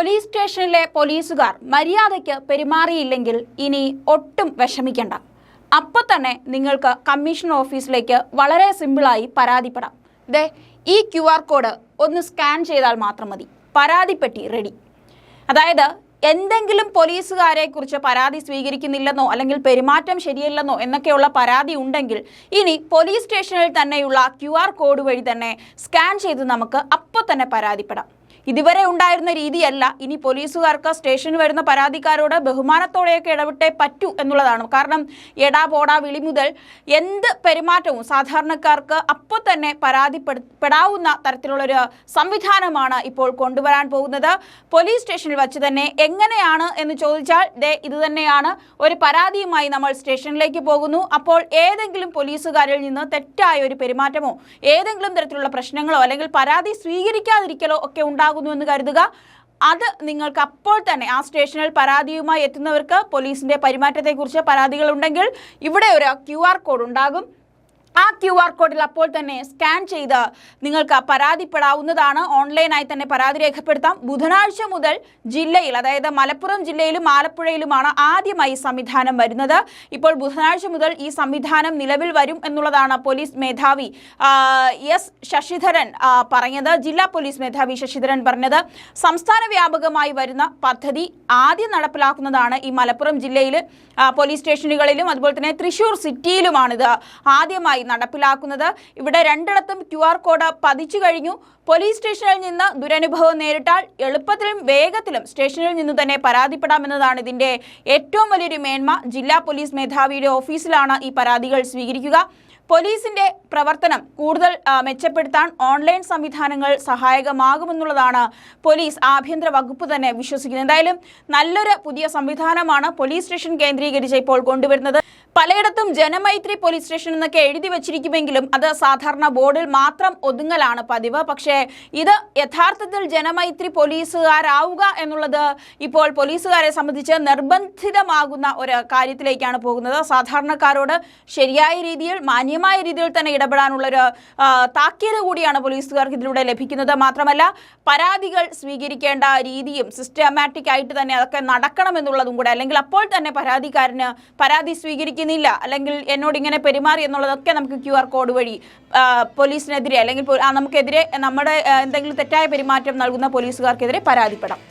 Police സ്റ്റേഷനിലെ പോലീസുകാർ മര്യാദയ്ക്ക് പെരുമാറിയില്ലെങ്കിൽ ഇനി ഒട്ടും വിഷമിക്കണ്ട. അപ്പം തന്നെ നിങ്ങൾക്ക് കമ്മീഷണർ ഓഫീസിലേക്ക് വളരെ സിമ്പിളായി പരാതിപ്പെടാം. ഈ QR കോഡ് ഒന്ന് സ്കാൻ ചെയ്താൽ മാത്രം മതി, പരാതിപ്പെട്ടി റെഡി. അതായത് എന്തെങ്കിലും പോലീസുകാരെ കുറിച്ച് പരാതി സ്വീകരിക്കുന്നില്ലെന്നോ അല്ലെങ്കിൽ പെരുമാറ്റം ശരിയല്ലെന്നോ എന്നൊക്കെയുള്ള പരാതി ഉണ്ടെങ്കിൽ ഇനി പോലീസ് സ്റ്റേഷനിൽ തന്നെയുള്ള QR കോഡ് വഴി തന്നെ സ്കാൻ ചെയ്ത് നമുക്ക് അപ്പോൾ തന്നെ പരാതിപ്പെടാം. ഇതുവരെ ഉണ്ടായിരുന്ന രീതിയല്ല ഇനി പോലീസുകാർക്ക് സ്റ്റേഷനിൽ വരുന്ന പരാതിക്കാരോട് ബഹുമാനത്തോടെയൊക്കെ ഇടപെട്ടേ പറ്റൂ എന്നുള്ളതാണ്. കാരണം എടാ പോടാ വിളി മുതൽ എന്ത് പെരുമാറ്റവും സാധാരണക്കാർക്ക് അപ്പോൾ തന്നെ പരാതിപ്പെടാവുന്ന തരത്തിലുള്ളൊരു സംവിധാനമാണ് ഇപ്പോൾ കൊണ്ടുവരാൻ പോകുന്നത്. പോലീസ് സ്റ്റേഷനിൽ വച്ച് തന്നെ എങ്ങനെയാണ് എന്ന് ചോദിച്ചാൽ ഇത് തന്നെയാണ്. ഒരു പരാതിയുമായി നമ്മൾ സ്റ്റേഷനിലേക്ക് പോകുന്നു. അപ്പോൾ ഏതെങ്കിലും പോലീസുകാരിൽ നിന്ന് തെറ്റായ ഒരു പെരുമാറ്റമോ ഏതെങ്കിലും തരത്തിലുള്ള പ്രശ്നങ്ങളോ അല്ലെങ്കിൽ പരാതി സ്വീകരിക്കാതിരിക്കലോ ഒക്കെ എന്ന് കരുതുക. അത് നിങ്ങൾക്ക് അപ്പോൾ തന്നെ ആ സ്റ്റേഷനിൽ പരാതിയുമായി എത്തുന്നവർക്ക് പോലീസിന്റെ പെരുമാറ്റത്തെക്കുറിച്ച് പരാതികൾ ഉണ്ടെങ്കിൽ ഇവിടെ ഒരു QR കോഡ് ഉണ്ടാകും. ആ QR കോഡിൽ അപ്പോൾ തന്നെ സ്കാൻ ചെയ്ത് നിങ്ങൾക്ക് പരാതിപ്പെടാവുന്നതാണ്. ഓൺലൈനായി തന്നെ പരാതി രേഖപ്പെടുത്താം. ബുധനാഴ്ച മുതൽ ജില്ലയിൽ, അതായത് മലപ്പുറം ജില്ലയിലും ആലപ്പുഴയിലുമാണ് ആദ്യമായി സംവിധാനം വരുന്നത്. ഇപ്പോൾ ബുധനാഴ്ച മുതൽ ഈ സംവിധാനം നിലവിൽ വരും എന്നുള്ളതാണ് പോലീസ് മേധാവി എസ് ശശിധരൻ പറഞ്ഞത്. ജില്ലാ പോലീസ് മേധാവി ശശിധരൻ പറഞ്ഞത്. സംസ്ഥാന വ്യാപകമായി വരുന്ന പദ്ധതി ആദ്യം നടപ്പിലാക്കുന്നതാണ് ഈ മലപ്പുറം ജില്ലയിൽ പോലീസ് സ്റ്റേഷനുകളിലും അതുപോലെ തന്നെ തൃശ്ശൂർ സിറ്റിയിലുമാണിത് ആദ്യമായി നടപ്പിലാക്കുന്നത്. ഇവിടെ രണ്ടിടത്തും QR കോഡ് പതിച്ചു കഴിഞ്ഞു. പോലീസ് സ്റ്റേഷനിൽ നിന്ന് ദുരനുഭവം നേരിട്ടാൽ എളുപ്പത്തിലും വേഗത്തിലും സ്റ്റേഷനിൽ നിന്ന് തന്നെ പരാതിപ്പെടാമെന്നതാണ് ഇതിൻ്റെ ഏറ്റവും വലിയൊരു മേന്മ. ജില്ലാ പോലീസ് മേധാവിയുടെ ഓഫീസിലാണ് ഈ പരാതികൾ സ്വീകരിക്കുക. പോലീസിന്റെ പ്രവർത്തനം കൂടുതൽ മെച്ചപ്പെടുത്താൻ ഓൺലൈൻ സംവിധാനങ്ങൾ സഹായകമാകുമെന്നുള്ളതാണ് പോലീസ് ആഭ്യന്തര വകുപ്പ് തന്നെ വിശ്വസിക്കുന്നത്. എന്തായാലും നല്ലൊരു പുതിയ സംവിധാനമാണ് പോലീസ് സ്റ്റേഷൻ കേന്ദ്രീകരിച്ച് ഇപ്പോൾ കൊണ്ടുവരുന്നത്. പലയിടത്തും ജനമൈത്രി പോലീസ് സ്റ്റേഷൻ എന്നൊക്കെ എഴുതി വച്ചിരിക്കുമെങ്കിലും അത് സാധാരണ ബോർഡിൽ മാത്രം ഒതുങ്ങലാണ് പതിവ്. പക്ഷേ ഇത് യഥാർത്ഥത്തിൽ ജനമൈത്രി പോലീസുകാരാവുക എന്നുള്ളത് ഇപ്പോൾ പോലീസുകാരെ സംബന്ധിച്ച് നിർബന്ധിതമാകുന്ന ഒരു കാര്യത്തിലേക്കാണ് പോകുന്നത്. സാധാരണക്കാരോട് ശരിയായ രീതിയിൽ മാന്യമായ രീതിയിൽ തന്നെ ഇടപെടാനുള്ളൊരു താക്കീത് കൂടിയാണ് പോലീസുകാർക്ക് ഇതിലൂടെ ലഭിക്കുന്നത്. മാത്രമല്ല പരാതികൾ സ്വീകരിക്കേണ്ട രീതിയും സിസ്റ്റമാറ്റിക് ആയിട്ട് തന്നെ അതൊക്കെ നടക്കണമെന്നുള്ളതും കൂടെ. അല്ലെങ്കിൽ അപ്പോൾ തന്നെ പരാതിക്കാരന് പരാതി സ്വീകരിക്കുന്നില്ല അല്ലെങ്കിൽ എന്നോട് ഇങ്ങനെ പെരുമാറി എന്നുള്ളതൊക്കെ നമുക്ക് QR കോഡ് വഴി പോലീസിനെതിരെ അല്ലെങ്കിൽ നമുക്കെതിരെ നമ്മുടെ എന്തെങ്കിലും തെറ്റായ പെരുമാറ്റം നൽകുന്ന പോലീസുകാർക്കെതിരെ പരാതിപ്പെടാം.